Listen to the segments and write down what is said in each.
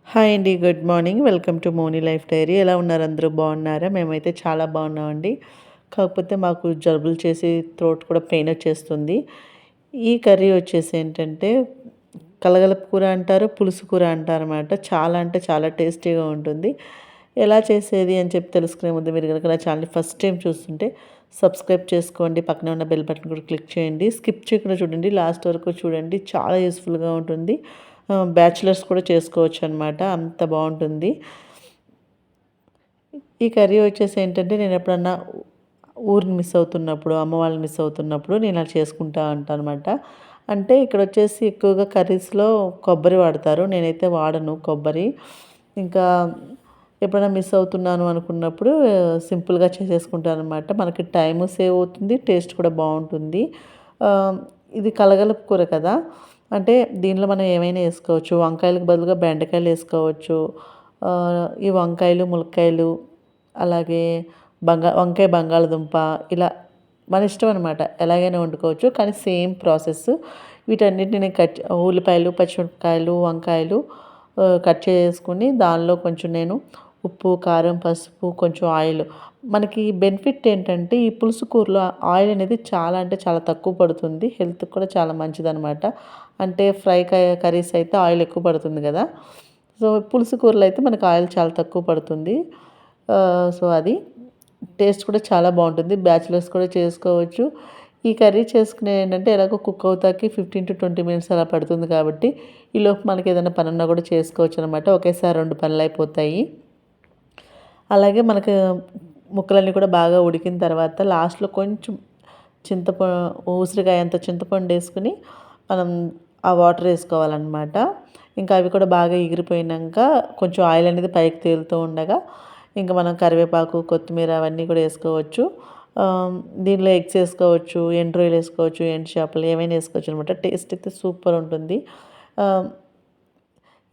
Hi అండి. Good morning. Welcome to money life diary. ఎలా ఉన్నారు అందరూ బాగున్నారా? మేమైతే చాలా బాగున్నామండి. కాకపోతే మాకు జలుబులు చేసి థ్రోట్ కూడా పెయిన్ వచ్చేస్తుంది. ఈ కర్రీ వచ్చేసి ఏంటంటే కలగలుపు కూర అంటారు, పులుసు కూర అంటారనమాట. చాలా అంటే చాలా టేస్టీగా ఉంటుంది. ఎలా చేసేది అని చెప్పి తెలుసుకునే ముందు మీరు గనుక నా ఛానల్‌ని ఫస్ట్ టైం చూస్తుంటే సబ్స్క్రైబ్ చేసుకోండి. పక్కనే ఉన్న బెల్ బటన్ కూడా క్లిక్ చేయండి. స్కిప్ చేయకుండా చూడండి. లాస్ట్ వరకు చూడండి. చాలా యూజ్‌ఫుల్‌గా ఉంటుంది. బ్యాచిలర్స్ కూడా చేసుకోవచ్చనమాట. అంత బావుంటుంది. ఈ కర్రీ వచ్చేసి ఏంటంటే నేనెప్పుడన్నా ఊరిని మిస్ అవుతున్నప్పుడు, అమ్మ వాళ్ళని మిస్ అవుతున్నప్పుడు నేను అలా చేసుకుంటా ఉంటానమాట. అంటే ఇక్కడొచ్చేసి ఎక్కువగా కర్రీస్‌లో కొబ్బరి వాడతారు. నేనైతే వాడను కొబ్బరి. ఇంకా ఎప్పుడైనా మిస్ అవుతున్నాను అనుకున్నప్పుడు సింపుల్‌గా చేసేసుకుంటాననమాట. మనకి టైము సేవ్ అవుతుంది. టేస్ట్ కూడా బావుంటుంది. ఇది కలగలుపు కూర కదా! అంటే దీనిలో మనం ఏమైనా ఏసుకోవచ్చు. వంకాయలకు బదులుగా బెండకాయలేసుకోవచ్చు. ఈ వంకాయలు, ములక్కాయలు అలాగే వంకాయ, బంగాళదుంప ఇలా మన ఇష్టం అనమాట. ఎలాగైనా వండుకోవచ్చు. కానీ సేమ్ ప్రాసెస్. వీటన్నిటిని నేను ఉల్లిపాయలు, పచ్చిమిరపకాయలు, వంకాయలు కట్ చేసుకొని దానిలో కొంచెం నేను ఉప్పు, కారం, పసుపు, కొంచెం ఆయిల్. మనకి బెనిఫిట్ ఏంటంటే ఈ పులుసు కూరలో ఆయిల్ అనేది చాలా అంటే చాలా తక్కువ పడుతుంది. హెల్త్‌కి కూడా చాలా మంచిదనమాట. అంటే కర్రీస్ అయితే ఆయిల్ ఎక్కువ పడుతుంది కదా! సో, పులుసు కూరలో అయితే మనకు ఆయిల్ చాలా తక్కువ పడుతుంది. సో, అది టేస్ట్ కూడా చాలా బావుంటుంది. బ్యాచిలర్స్ కూడా చేసుకోవచ్చు. ఈ కర్రీ చేసుకునేది ఏంటంటే ఎలాగో కుక్ అవుతాకి 15-20 మినిట్స్ అలా పడుతుంది కాబట్టి, ఈలోపు మనకేదైనా పనున్నా కూడా చేసుకోవచ్చనమాట. ఒకేసారి 2 పనులయిపోతాయి. అలాగే మనకు ముక్కలన్నీ కూడా బాగా ఉడికిన తర్వాత లాస్ట్‌లో కొంచెం చింతప ఉసిరికాయంత చింతపండేసుకొని మనం ఆ వాటర్ ఏసుకోవాలనమాట. ఇంకా అవి కూడా బాగా ఎగిరిపోయినంక కొంచెం ఆయిల్ అనేది పైకి తేలుతూ ఉండగా ఇంక మనం కరివేపాకు, కొత్తిమీర అవన్నీ కూడా ఏసుకోవచ్చు. దీనిలో ఎగ్స్ ఏసుకోవచ్చు, ఎండు రొయ్యలేసుకోవచ్చు, ఎండు చేపలు ఏమైనా ఏసుకోవచ్చనమాట. టేస్ట్ అయితే సూపరుంటుంది. ఆహ్,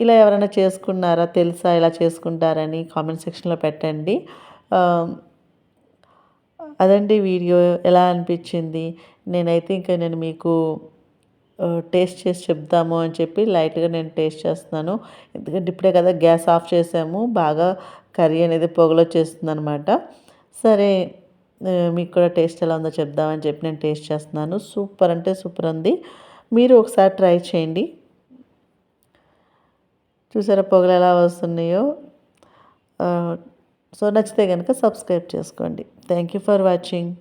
ఇలా ఎవరైనా చేసుకున్నారా? తెలుసా ఇలా చేసుకుంటారని కామెంట్ సెక్షన్‌లో పెట్టండి. ఆహ్, అదండి వీడియో ఎలా అనిపించింది? నేను మీకు టేస్ట్ చేసి చెప్దాము అని చెప్పి లైట్‌గా నేను టేస్ట్ చేస్తున్నాను. ఎందుకంటే ఇప్పుడే కదా గ్యాస్ ఆఫ్ చేసాము. బాగా కర్రీ అనేది పొగలొచ్చేస్తుందనమాట. సరే మీకు కూడా టేస్ట్ ఎలా ఉందో చెప్దామని చెప్పి నేను టేస్ట్ చేస్తున్నాను. సూపర్ అంటే సూపర్ ఉంది. మీరు ఒకసారి ట్రై చేయండి. చూసారా పొగలు ఎలా వస్తున్నాయో? ఆహ్, సో, నచ్చితే గనుక సబ్స్క్రైబ్ చేసుకోండి. Thank you for watching.